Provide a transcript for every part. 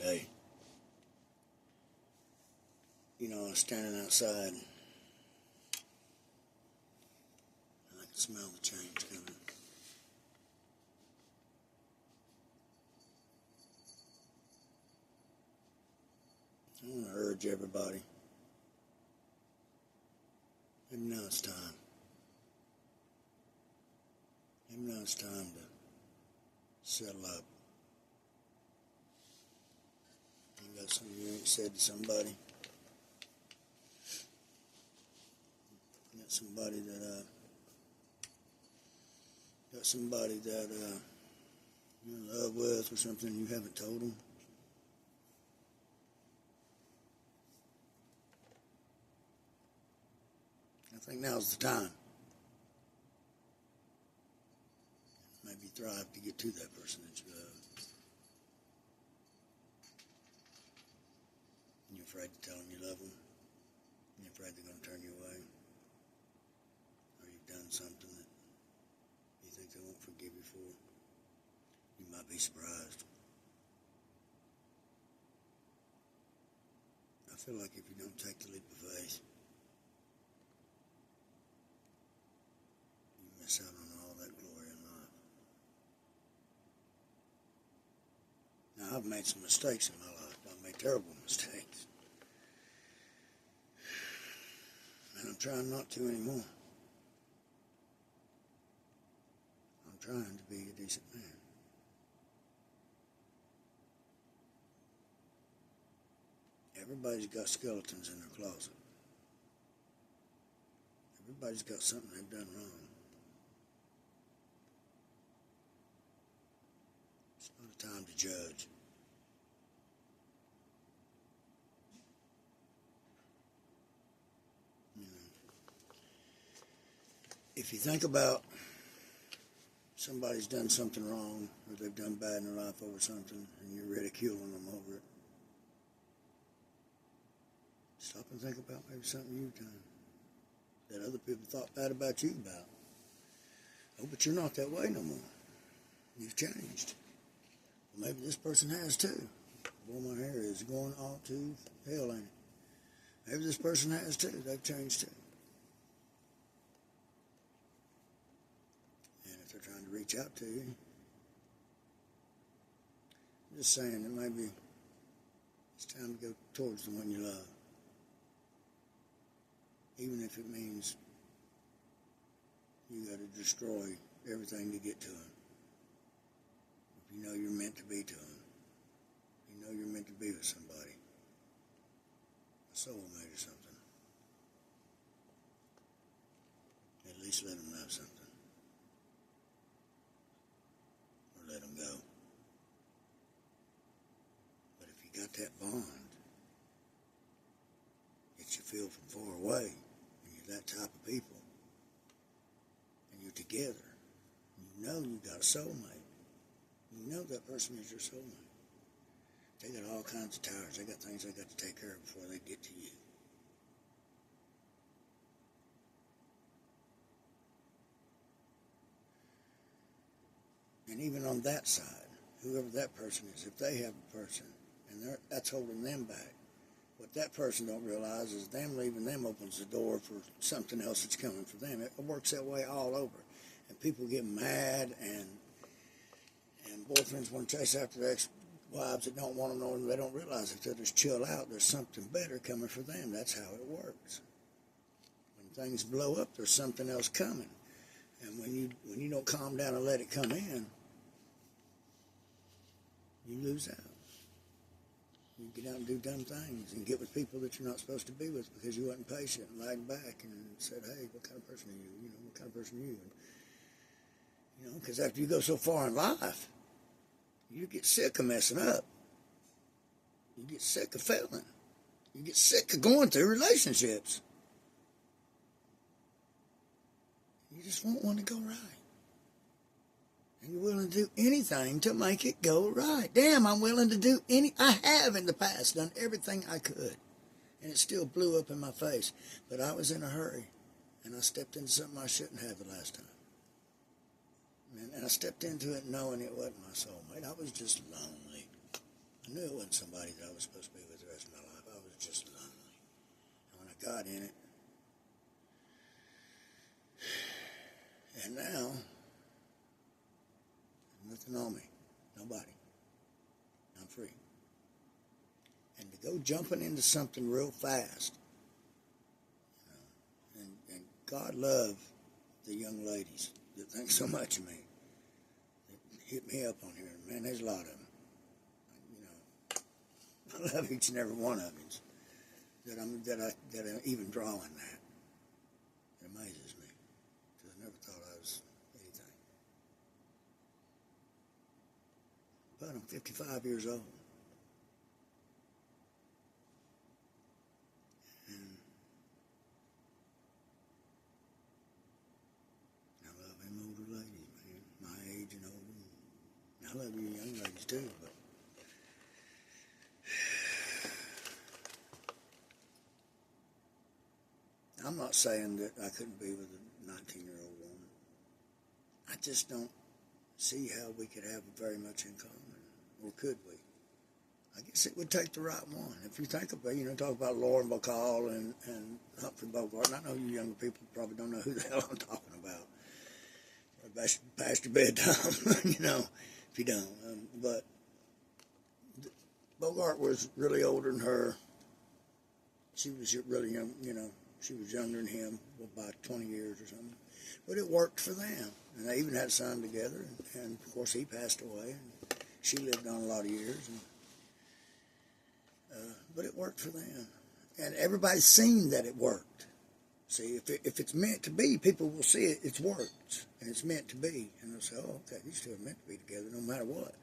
day. You know, I was standing outside. I could smell the change coming. I want to urge everybody. Maybe now it's time. Maybe now it's time to settle up. You got something you ain't said to somebody. You got somebody that you're in love with or something you haven't told them. I think now's the time. Maybe thrive to get to that person that you love. You're afraid to tell them you love them. You're afraid they're going to turn you away. Or you've done something that you think they won't forgive you for. You might be surprised. I feel like if you don't take the leap of faith, you miss out on all that glory in life. Now, I've made some mistakes in my life. I've made terrible mistakes. And I'm trying not to anymore. I'm trying to be a decent man. Everybody's got skeletons in their closet. Everybody's got something they've done wrong. It's not a time to judge. You know, if you think about somebody's done something wrong or they've done bad in their life over something and you're ridiculing them over it, stop and think about maybe something you've done that other people thought bad about you about. Oh, but you're not that way no more. You've changed. Well, maybe this person has too. Boy, my hair is going all to hell, ain't it? Maybe this person has too. They've changed too. And if they're trying to reach out to you, I'm just saying that maybe it's time to go towards the one you love. Even if it means you got to destroy everything to get to him. If you know you're meant to be to him. You know you're meant to be with somebody. A soulmate or something. At least let them have something. Or let them go. But if you got that bond that you feel from far away, and you're that type of people, and you're together, you know you got a soulmate. You know that person is your soulmate. They got all kinds of tires. They got things they got to take care of before they get to you. And even on that side, whoever that person is, if they have a person, and that's holding them back, what that person don't realize is them leaving them opens the door for something else that's coming for them. It works that way all over. And people get mad, and boyfriends want to chase after their ex-wives that don't want them, and they don't realize if they'll just chill out, there's something better coming for them. That's how it works. When things blow up, there's something else coming. And when you don't calm down and let it come in, you lose out. You get out and do dumb things and get with people that you're not supposed to be with because you wasn't patient and lagged back and said, hey, what kind of person are you? You know, what kind of person are you? And, you know, because after you go so far in life, you get sick of messing up. You get sick of failing. You get sick of going through relationships. You just want one to go right. And you're willing to do anything to make it go right. Damn, I'm willing to do I have in the past done everything I could. And it still blew up in my face. But I was in a hurry. And I stepped into something I shouldn't have the last time. And I stepped into it knowing it wasn't my soulmate. I was just lonely. I knew it wasn't somebody that I was supposed to be with the rest of my life. I was just lonely. And when I got in it, and now, nothing on me, nobody. I'm free. And to go jumping into something real fast, and God love the young ladies that think so much of me, that hit me up on here. Man, there's a lot of them. I love each and every one of them. That I even drawing that. It amazes me, because I never thought I was anything. But I'm 55 years old. And I love them older ladies, man. My age and older. I love you young ladies too, but I'm not saying that I couldn't be with a 19-year-old woman. I just don't see how we could have very much in common, or could we? I guess it would take the right one. If you think about, talk about Lauren Bacall and Humphrey Bogart, and I know you younger people probably don't know who the hell I'm talking about. Or past your bedtime, if you don't. But Bogart was really older than her. She was really young, she was younger than him by 20 years or something. But it worked for them. And they even had a son together. And of course, he passed away. And she lived on a lot of years. But it worked for them. And everybody's seen that it worked. See, if it's meant to be, people will see it. It's worked. And it's meant to be. And they'll say, oh, okay, these two are meant to be together no matter what.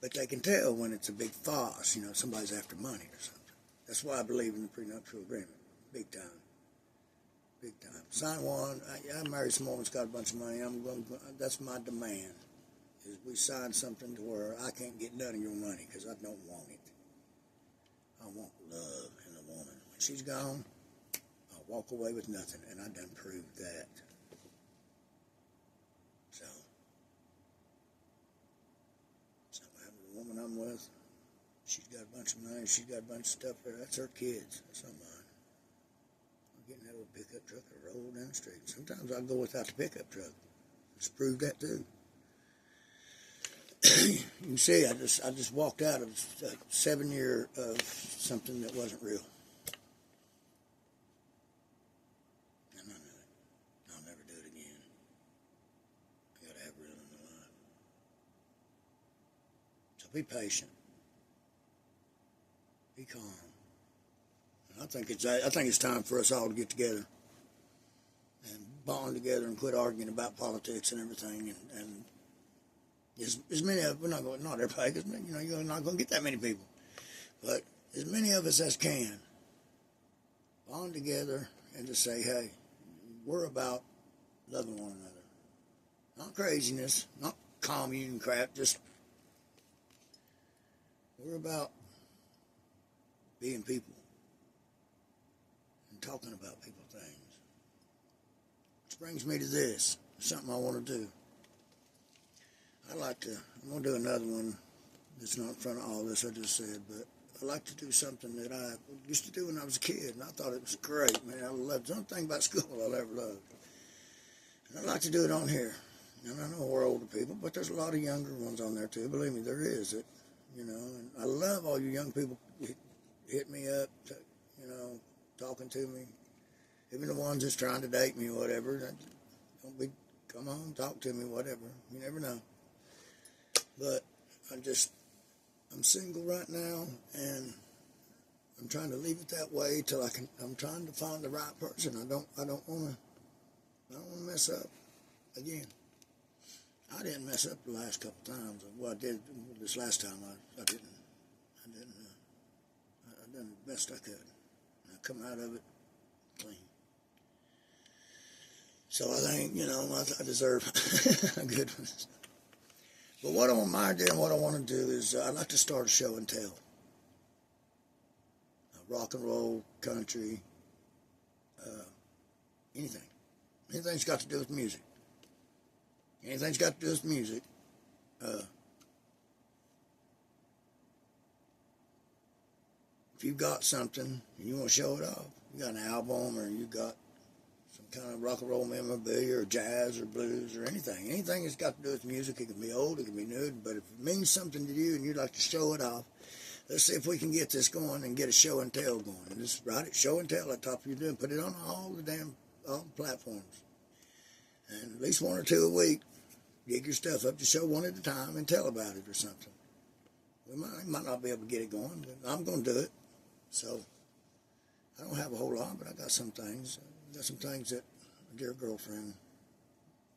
But they can tell when it's a big farce, somebody's after money or something. That's why I believe in the prenuptial agreement. Big time. Big time. Sign one. I married some woman that's got a bunch of money. That's my demand. Is we sign something to where I can't get none of your money because I don't want it. I want love in a woman. When she's gone, I'll walk away with nothing, and I done proved that. So something happened to the woman I'm with. She's got a bunch of money. She's got a bunch of stuff there. That's her kids. That's not mine. Getting that old pickup truck and roll down the street. Sometimes I go without the pickup truck. It's proved that too. You can see, I just walked out of a 7 year of something that wasn't real. And I knew it. I'll never do it again. You gotta have real in the life. So be patient. Be calm. I think it's time for us all to get together and bond together and quit arguing about politics and everything. And as many of we're not everybody, because you're not going to get that many people, but as many of us as can bond together and just say, hey, we're about loving one another, not craziness, not commune crap. Just we're about being people. Talking about people things. Which brings me to this. Something I want to do. I'm going to do another one that's not in front of all this I just said, but I like to do something that I used to do when I was a kid, and I thought it was great, man. I loved it. It's the only thing about school I ever loved. And I like to do it on here. And I know we're older people, but there's a lot of younger ones on there too. Believe me, there is. And I love all you young people hit me up, talking to me, even the ones that's trying to date me or whatever. Come on, talk to me, whatever. You never know. But I'm single right now, and I'm trying to leave it that way till I'm trying to find the right person. I don't want to mess up again. I didn't mess up the last couple times. Well, I did this last time. I didn't. I done the best I could. I come out of it clean. So I think, I deserve a good one. But what I want my idea and what I want to do is I'd like to start a show and tell. Rock and roll, country, anything. Anything's got to do with music. Anything's got to do with music. if you've got something and you want to show it off, you got an album or you got some kind of rock and roll memorabilia or jazz or blues or anything that's got to do with music. It can be old, it can be new, but if it means something to you and you'd like to show it off, let's see if we can get this going and get a show and tell going. And just write it, show and tell at the top of your doing. Put it on all the platforms. And at least one or two a week. Dig your stuff up to show one at a time and tell about it or something. We might not be able to get it going, but I'm going to do it. So I don't have a whole lot, but I got some things. I got some things that a dear girlfriend,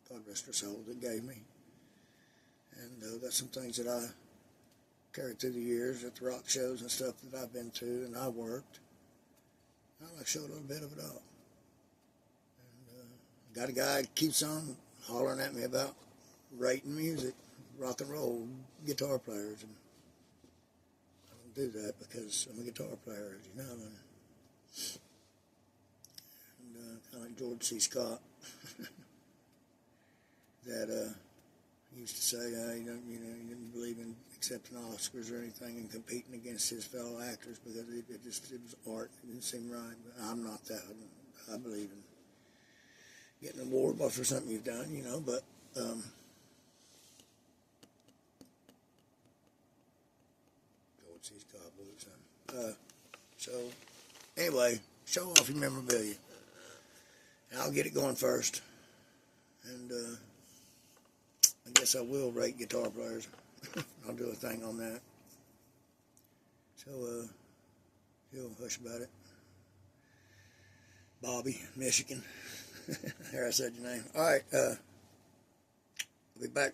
God rest her soul, that gave me. And got some things that I carried through the years at the rock shows and stuff that I've been to and I worked. I like to show a little bit of it all. And got a guy that keeps on hollering at me about rating music, rock and roll guitar players, and I don't do that because I'm a guitar player, as you know, and kind of like George C. Scott that used to say he didn't believe in accepting Oscars or anything and competing against his fellow actors because it was art. It didn't seem right. But I'm not that. I believe in getting an award for something you've done, but George C. Scott blues. So anyway, show off your memorabilia. And I'll get it going first. And I guess I will rate guitar players. I'll do a thing on that. So, you'll hush about it. Bobby, Michigan. There, I said your name. All right, I'll be back